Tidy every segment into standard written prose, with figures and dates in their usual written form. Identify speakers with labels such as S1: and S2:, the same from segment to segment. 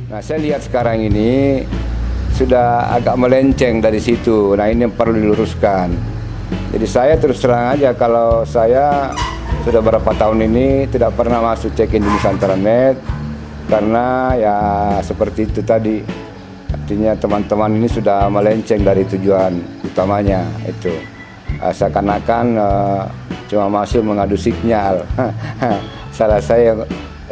S1: Nah, saya lihat sekarang ini sudah agak melenceng dari situ. Nah, ini yang perlu diluruskan. Jadi saya terus terang aja, kalau saya sudah berapa tahun ini tidak pernah masuk check-in di Nusantara.net karena ya seperti itu tadi. Artinya teman-teman ini sudah melenceng dari tujuan utamanya itu. Seakan-akan cuma masuk mengadu sinyal. Salah saya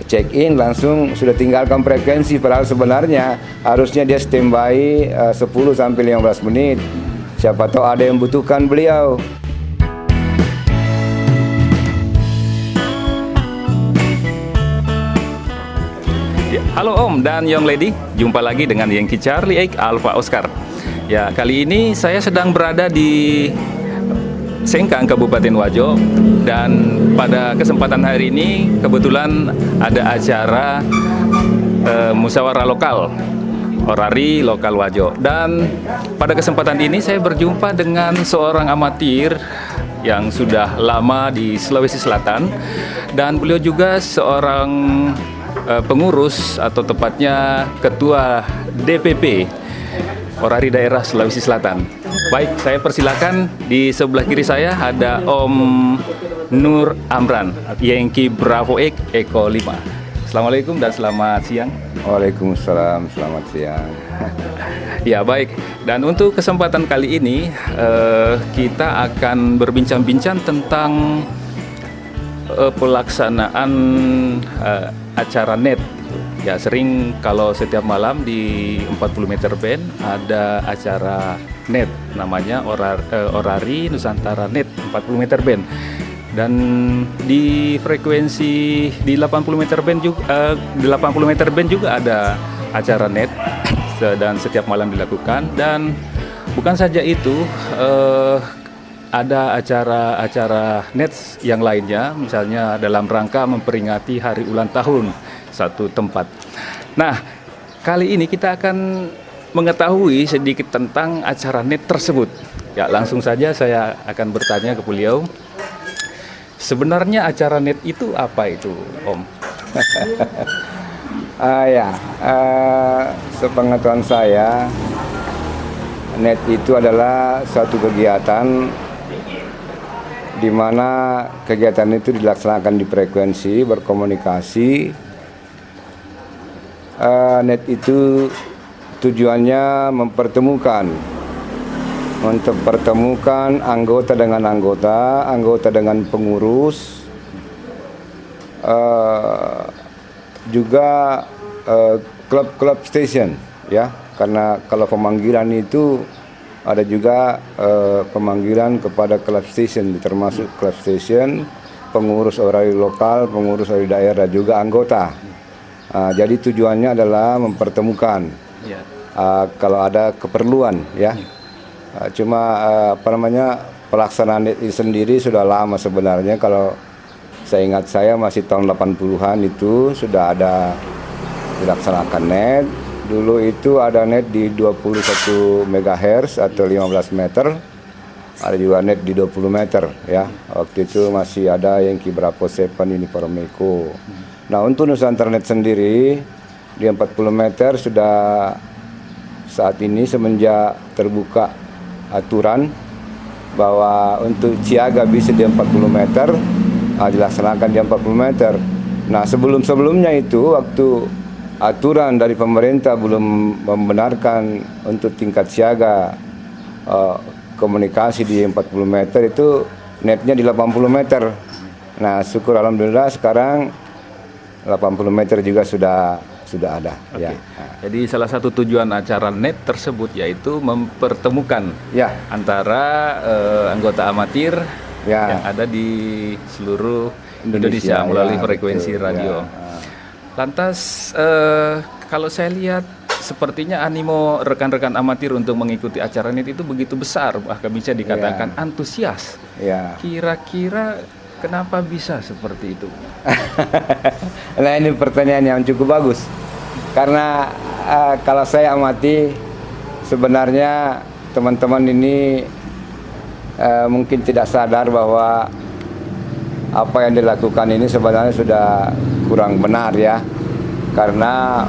S1: check-in langsung sudah tinggalkan frekuensi, padahal sebenarnya harusnya dia standby 10 sampai 15 menit. Siapa tahu ada yang butuhkan beliau.
S2: Ya, halo Om dan Young Lady, jumpa lagi dengan Yankee Charlie X Alpha Oscar. Ya, kali ini saya sedang berada di Sengkang, Kabupaten Wajo, dan pada kesempatan hari ini kebetulan ada acara musyawarah lokal Orari Lokal Wajo. Dan pada kesempatan ini saya berjumpa dengan seorang amatir yang sudah lama di Sulawesi Selatan, dan beliau juga seorang pengurus atau tepatnya ketua DPP Orari Daerah Sulawesi Selatan. Baik, saya persilakan. Di sebelah kiri saya ada Om Nur Amran, Yankee Bravo X Eko 5. Assalamualaikum dan selamat siang.
S1: Waalaikumsalam, selamat siang.
S2: Ya, baik. Dan untuk kesempatan kali ini kita akan berbincang-bincang tentang pelaksanaan acara net. Ya, sering kalau setiap malam di 40 meter band ada acara net, namanya Orari Nusantara Net 40 meter band. Dan di frekuensi di 80 meter band juga di 80 meter band juga ada acara net dan setiap malam dilakukan. Dan bukan saja itu, ada acara-acara net yang lainnya, misalnya dalam rangka memperingati hari ulang tahun satu tempat. Nah, kali ini kita akan mengetahui sedikit tentang acara net tersebut. Ya, langsung saja saya akan bertanya ke beliau. Sebenarnya acara net itu apa itu, Om?
S1: Sepengetahuan saya, net itu adalah suatu kegiatan di mana kegiatan itu dilaksanakan di frekuensi berkomunikasi. Net itu tujuannya mempertemukan anggota dengan anggota, anggota dengan pengurus, juga klub-klub station, ya. Karena kalau pemanggilan itu ada juga pemanggilan kepada klub station, termasuk klub station, pengurus orari lokal, pengurus orari daerah, juga anggota. Jadi tujuannya adalah mempertemukan kalau ada keperluan, ya. Cuma pelaksanaan itu sendiri sudah lama sebenarnya. Kalau saya ingat, saya masih tahun 80-an itu sudah ada dilaksanakan net. Dulu itu ada net di 21 MHz atau 15 meter. Ada juga net di 20 meter, ya. Waktu itu masih ada Yankee Bravo 7 ini Paromeko. Nah, untuk Nusantara Net sendiri di 40 meter sudah saat ini semenjak terbuka aturan bahwa untuk siaga bisa di 40 meter, dilaksanakan di 40 meter. Nah, sebelumnya itu waktu aturan dari pemerintah belum membenarkan untuk tingkat siaga komunikasi di 40 meter, itu netnya di 80 meter. Nah, syukur alhamdulillah sekarang 80 meter juga sudah ada.
S2: Okay.
S1: Ya.
S2: Jadi salah satu tujuan acara net tersebut yaitu mempertemukan antara anggota amatir yang ada di seluruh Indonesia melalui frekuensi radio. Lantas kalau saya lihat sepertinya animo rekan-rekan amatir untuk mengikuti acara net itu begitu besar, bahkan bisa dikatakan antusias. Kira-kira kenapa bisa seperti itu?
S1: Nah, ini pertanyaan yang cukup bagus. Karena kalau saya amati, sebenarnya teman-teman ini mungkin tidak sadar bahwa apa yang dilakukan ini sebenarnya sudah kurang benar, ya. Karena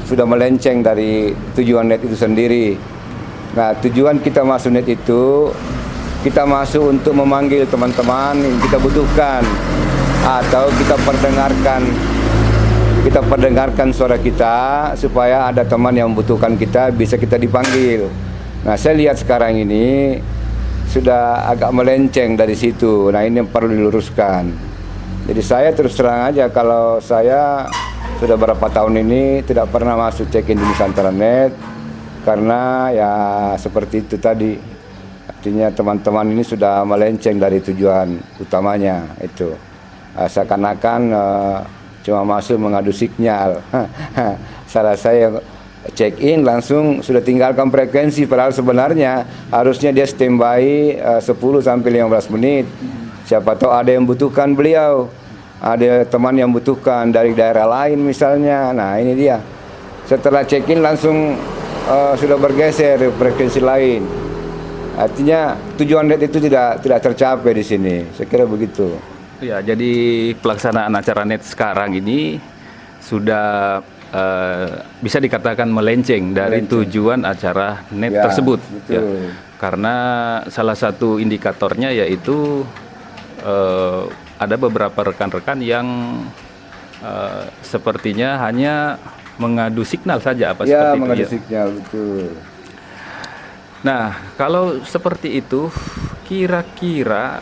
S1: sudah melenceng dari tujuan net itu sendiri. Nah, tujuan kita masuk net itu, kita masuk untuk memanggil teman-teman yang kita butuhkan, atau kita perdengarkan suara kita supaya ada teman yang membutuhkan kita, bisa kita dipanggil. Nah, saya lihat sekarang ini sudah agak melenceng dari situ. Nah, ini yang perlu diluruskan. Jadi saya terus terang aja, kalau saya sudah berapa tahun ini tidak pernah masuk check-in di Nusantara Net, karena ya seperti itu tadi. Artinya teman-teman ini sudah melenceng dari tujuan utamanya itu. Seakan-akan cuma masuk mengadu sinyal. Salah saya check-in langsung sudah tinggalkan frekuensi, padahal sebenarnya harusnya dia standby 10 sampai 15 menit. Siapa tahu ada yang butuhkan beliau, ada teman yang butuhkan dari daerah lain misalnya. Nah, ini dia. Setelah check-in langsung sudah bergeser frekuensi lain. Artinya tujuan net itu tidak tercapai di sini. Saya kira begitu.
S2: Ya, jadi pelaksanaan acara net sekarang ini sudah bisa dikatakan melenceng dari tujuan acara net tersebut. Ya, karena salah satu indikatornya yaitu ada beberapa rekan-rekan yang sepertinya hanya mengadu signal saja, apa seperti itu?
S1: Mengadu signal, betul.
S2: Nah, kalau seperti itu, kira-kira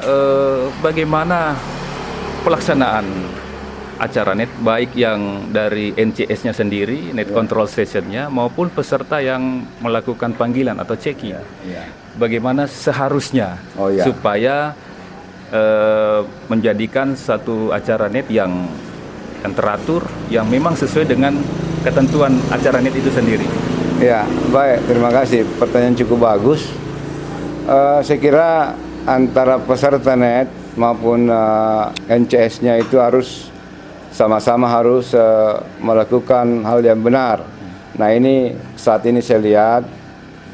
S2: bagaimana pelaksanaan acara net, baik yang dari NCS-nya sendiri, net control station-nya, maupun peserta yang melakukan panggilan atau check-in? Bagaimana seharusnya supaya menjadikan satu acara net yang teratur, yang memang sesuai dengan ketentuan acara net itu sendiri?
S1: Ya, baik, terima kasih. Pertanyaan cukup bagus. Saya kira antara peserta net maupun NCS-nya itu harus sama-sama melakukan hal yang benar. Nah, ini saat ini saya lihat,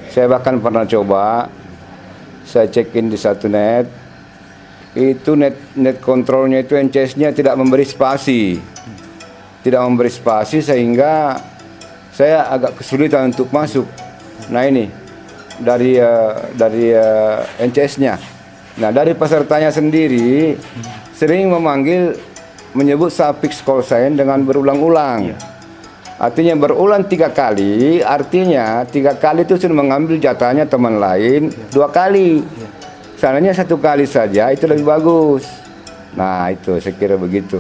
S1: saya bahkan pernah coba, saya check-in di satu net, itu net kontrolnya itu NCS-nya tidak memberi spasi, sehingga saya agak kesulitan untuk masuk. Nah, ini dari NCS-nya. Nah, dari pesertanya sendiri sering menyebut suffix call sign dengan berulang-ulang. Artinya berulang 3 kali, artinya 3 kali itu sudah mengambil jatahnya teman lain 2 kali. Seandainya 1 kali saja itu lebih bagus. Nah, itu saya kira begitu.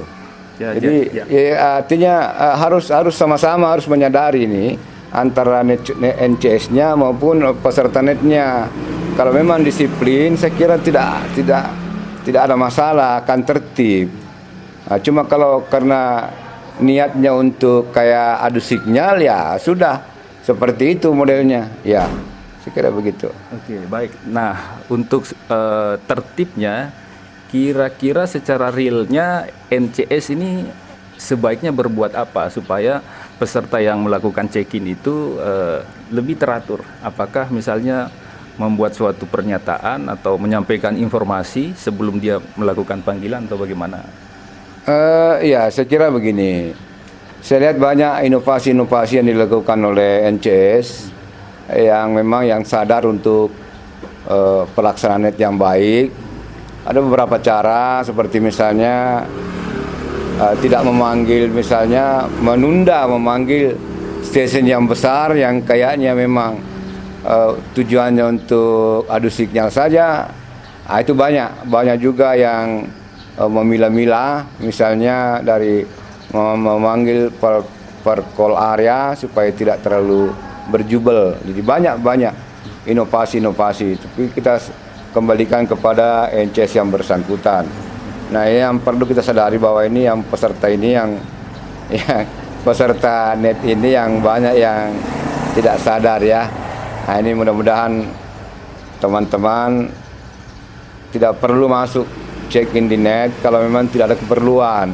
S1: Jadi artinya harus sama-sama harus menyadari ini antara NCS-nya maupun peserta netnya. Kalau memang disiplin, saya kira tidak ada masalah, akan tertib. Nah, cuma kalau karena niatnya untuk kayak adu sinyal, ya sudah seperti itu modelnya. Ya, saya kira begitu.
S2: Oke, baik. Nah, untuk tertibnya, kira-kira secara realnya NCS ini sebaiknya berbuat apa supaya peserta yang melakukan check-in itu lebih teratur? Apakah misalnya membuat suatu pernyataan atau menyampaikan informasi sebelum dia melakukan panggilan atau bagaimana?
S1: Ya, saya kira begini. Saya lihat banyak inovasi-inovasi yang dilakukan oleh NCS yang sadar untuk pelaksanaan net yang baik. Ada beberapa cara, seperti misalnya tidak memanggil, misalnya menunda memanggil stasiun yang besar yang kayaknya memang tujuannya untuk adu sinyal saja. Itu banyak juga yang memilah-milah, misalnya dari memanggil per call area supaya tidak terlalu berjubel. Jadi banyak inovasi-inovasi. Tapi kita kembalikan kepada NCS yang bersangkutan. Nah, yang perlu kita sadari bahwa ini yang peserta net ini yang banyak yang tidak sadar ya. Nah, ini mudah-mudahan teman-teman tidak perlu masuk check-in di net kalau memang tidak ada keperluan.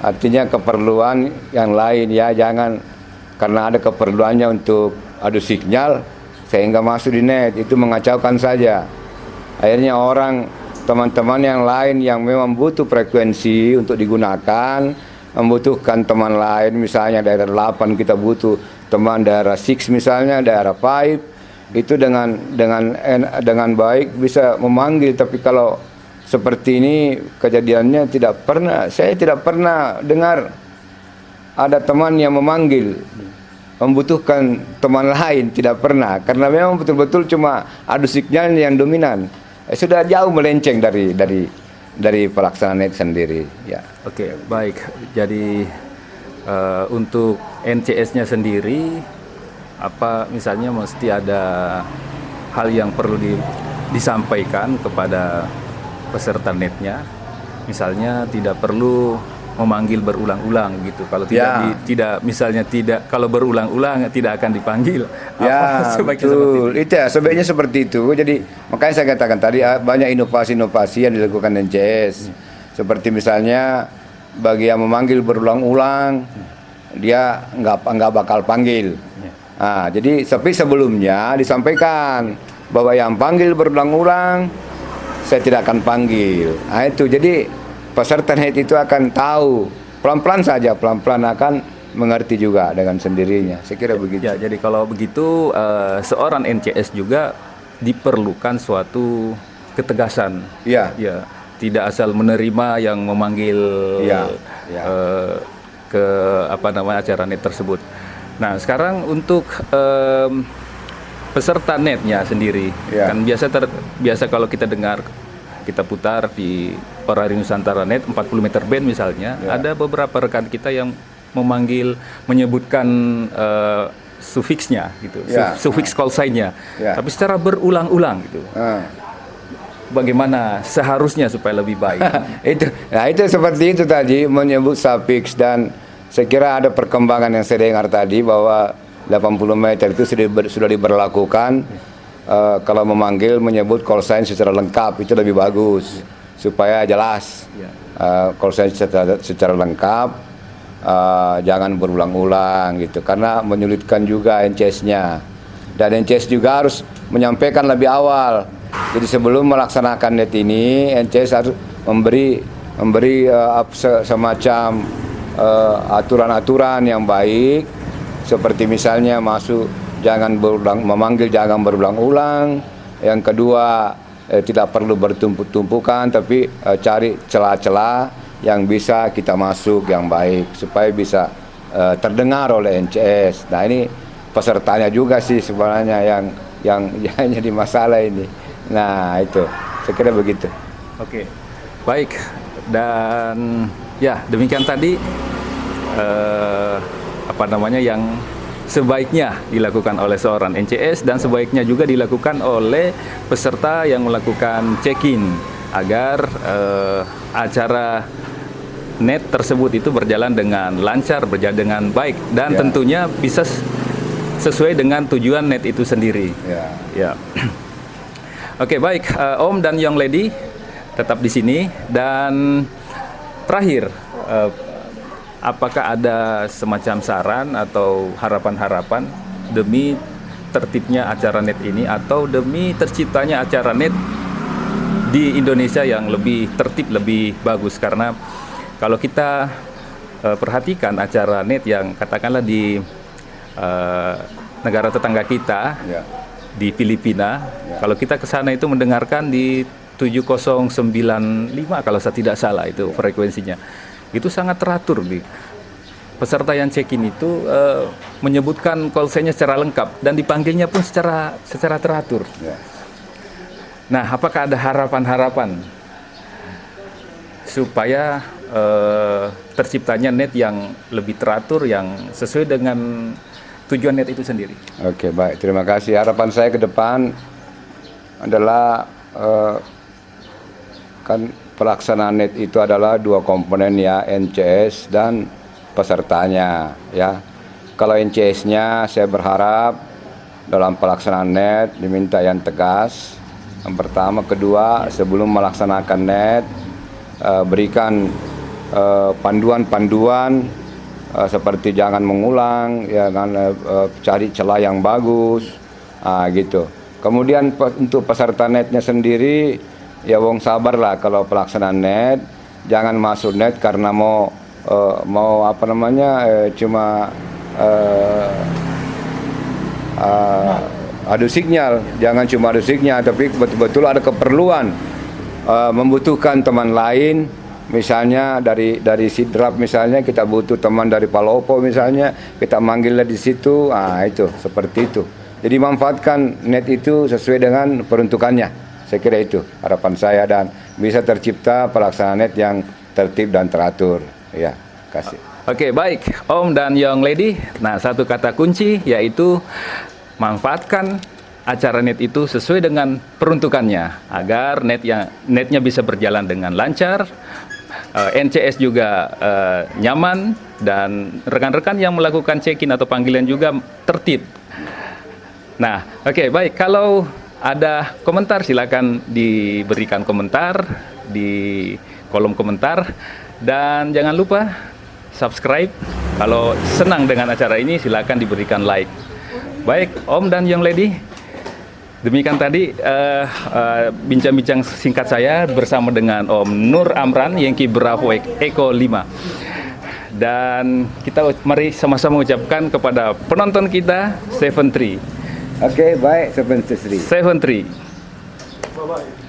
S1: Artinya keperluan yang lain ya, jangan karena ada keperluannya untuk adu sinyal sehingga masuk di net, itu mengacaukan saja. Akhirnya teman-teman yang lain yang memang butuh frekuensi untuk digunakan, membutuhkan teman lain, misalnya daerah 8 kita butuh teman daerah 6 misalnya, daerah 5 itu dengan baik bisa memanggil. Tapi kalau seperti ini kejadiannya saya tidak pernah dengar ada teman yang memanggil membutuhkan teman lain, tidak pernah, karena memang betul-betul cuma adu signal yang dominan. Sudah jauh melenceng dari pelaksanaan net sendiri. Ya.
S2: Oke, baik. Jadi untuk NCS-nya sendiri, apa misalnya mesti ada hal yang perlu disampaikan kepada peserta netnya, misalnya tidak perlu memanggil berulang-ulang gitu. Kalau kalau berulang-ulang tidak akan dipanggil.
S1: Ya, betul. Itu ya, sebaiknya seperti itu. Jadi makanya saya katakan tadi banyak inovasi-inovasi yang dilakukan NCS. Seperti misalnya bagi yang memanggil berulang-ulang, dia nggak bakal panggil. Nah, jadi tapi sebelumnya disampaikan bahwa yang panggil berulang-ulang saya tidak akan panggil. Nah itu, jadi peserta net itu akan tahu, pelan-pelan saja, pelan-pelan akan mengerti juga dengan sendirinya. Saya kira begitu.
S2: Ya, jadi kalau begitu seorang NCS juga diperlukan suatu ketegasan.
S1: Ya.
S2: Ya, tidak asal menerima yang memanggil ke acara net tersebut. Nah, sekarang untuk peserta netnya sendiri, kan biasa kalau kita dengar, kita putar di Orari Nusantara Net 40 meter band misalnya, ada beberapa rekan kita yang menyebutkan sufiksnya gitu, sufiks call sign-nya, tapi secara berulang-ulang gitu. Bagaimana seharusnya supaya lebih baik?
S1: itu seperti itu tadi, menyebut sufiks, dan saya kira ada perkembangan yang saya dengar tadi bahwa 80 meter itu sudah diberlakukan. Kalau memanggil menyebut call sign secara lengkap itu lebih bagus supaya jelas. Call sign secara lengkap, jangan berulang-ulang gitu, karena menyulitkan juga NCS-nya. Dan NCS juga harus menyampaikan lebih awal. Jadi sebelum melaksanakan net ini, NCS harus memberi semacam aturan-aturan yang baik, seperti misalnya jangan berulang-ulang. Yang kedua, tidak perlu bertumpuk-tumpukan, tapi cari celah-celah yang bisa kita masuk yang baik supaya bisa terdengar oleh NCS. Nah, ini pesertanya juga sih sebenarnya yang jadi masalah ini. Nah, itu saya kira begitu.
S2: Oke, baik. Dan ya, demikian tadi yang sebaiknya dilakukan oleh seorang NCS, dan sebaiknya juga dilakukan oleh peserta yang melakukan check-in agar acara net tersebut itu berjalan dengan lancar, berjalan dengan baik, dan tentunya bisa sesuai dengan tujuan net itu sendiri. Ya. Oke, baik, Om dan Young Lady tetap di sini. Dan terakhir, apakah ada semacam saran atau harapan-harapan demi tertibnya acara net ini, atau demi terciptanya acara net di Indonesia yang lebih tertib, lebih bagus? Karena kalau kita perhatikan acara net yang katakanlah di negara tetangga kita, di Filipina, kalau kita ke sana itu mendengarkan di 7095 kalau saya tidak salah itu frekuensinya. Itu sangat teratur. Peserta yang check-in itu menyebutkan call sign-nya secara lengkap dan dipanggilnya pun secara teratur. Nah, apakah ada harapan-harapan supaya terciptanya net yang lebih teratur, yang sesuai dengan tujuan net itu sendiri?
S1: Oke, baik, terima kasih. Harapan saya ke depan adalah kan pelaksanaan net itu adalah dua komponen, ya, NCS dan pesertanya, ya. Kalau NCS-nya saya berharap dalam pelaksanaan net diminta yang tegas. Yang pertama, kedua, sebelum melaksanakan net berikan panduan-panduan seperti jangan mengulang, cari celah yang bagus, gitu. Kemudian untuk peserta netnya sendiri, ya wong sabarlah kalau pelaksanaan net, jangan masuk net karena mau mau apa namanya cuma adu sinyal, jangan cuma adu sinyal, tapi betul-betul ada keperluan membutuhkan teman lain. Misalnya dari Sidrap misalnya kita butuh teman dari Palopo misalnya, kita manggilnya di situ, itu seperti itu. Jadi manfaatkan net itu sesuai dengan peruntukannya. Saya kira itu harapan saya, dan bisa tercipta pelaksanaan net yang tertib dan teratur. Ya, kasih.
S2: Oke, baik Om dan Young Lady. Nah, satu kata kunci yaitu manfaatkan acara net itu sesuai dengan peruntukannya agar netnya bisa berjalan dengan lancar. NCS juga nyaman, dan rekan-rekan yang melakukan check-in atau panggilan juga tertib. Nah, oke, baik. Kalau ada komentar silakan diberikan komentar di kolom komentar, dan jangan lupa subscribe. Kalau senang dengan acara ini silakan diberikan like. Baik, Om dan Young Lady, demikian tadi bincang-bincang singkat saya bersama dengan Om Nur Amran, Yankee Bravo Echo 5. Dan kita mari sama-sama ucapkan kepada penonton kita 7-3.
S1: Oke, baik, 7-3.
S2: 7-3.
S3: Bye-bye.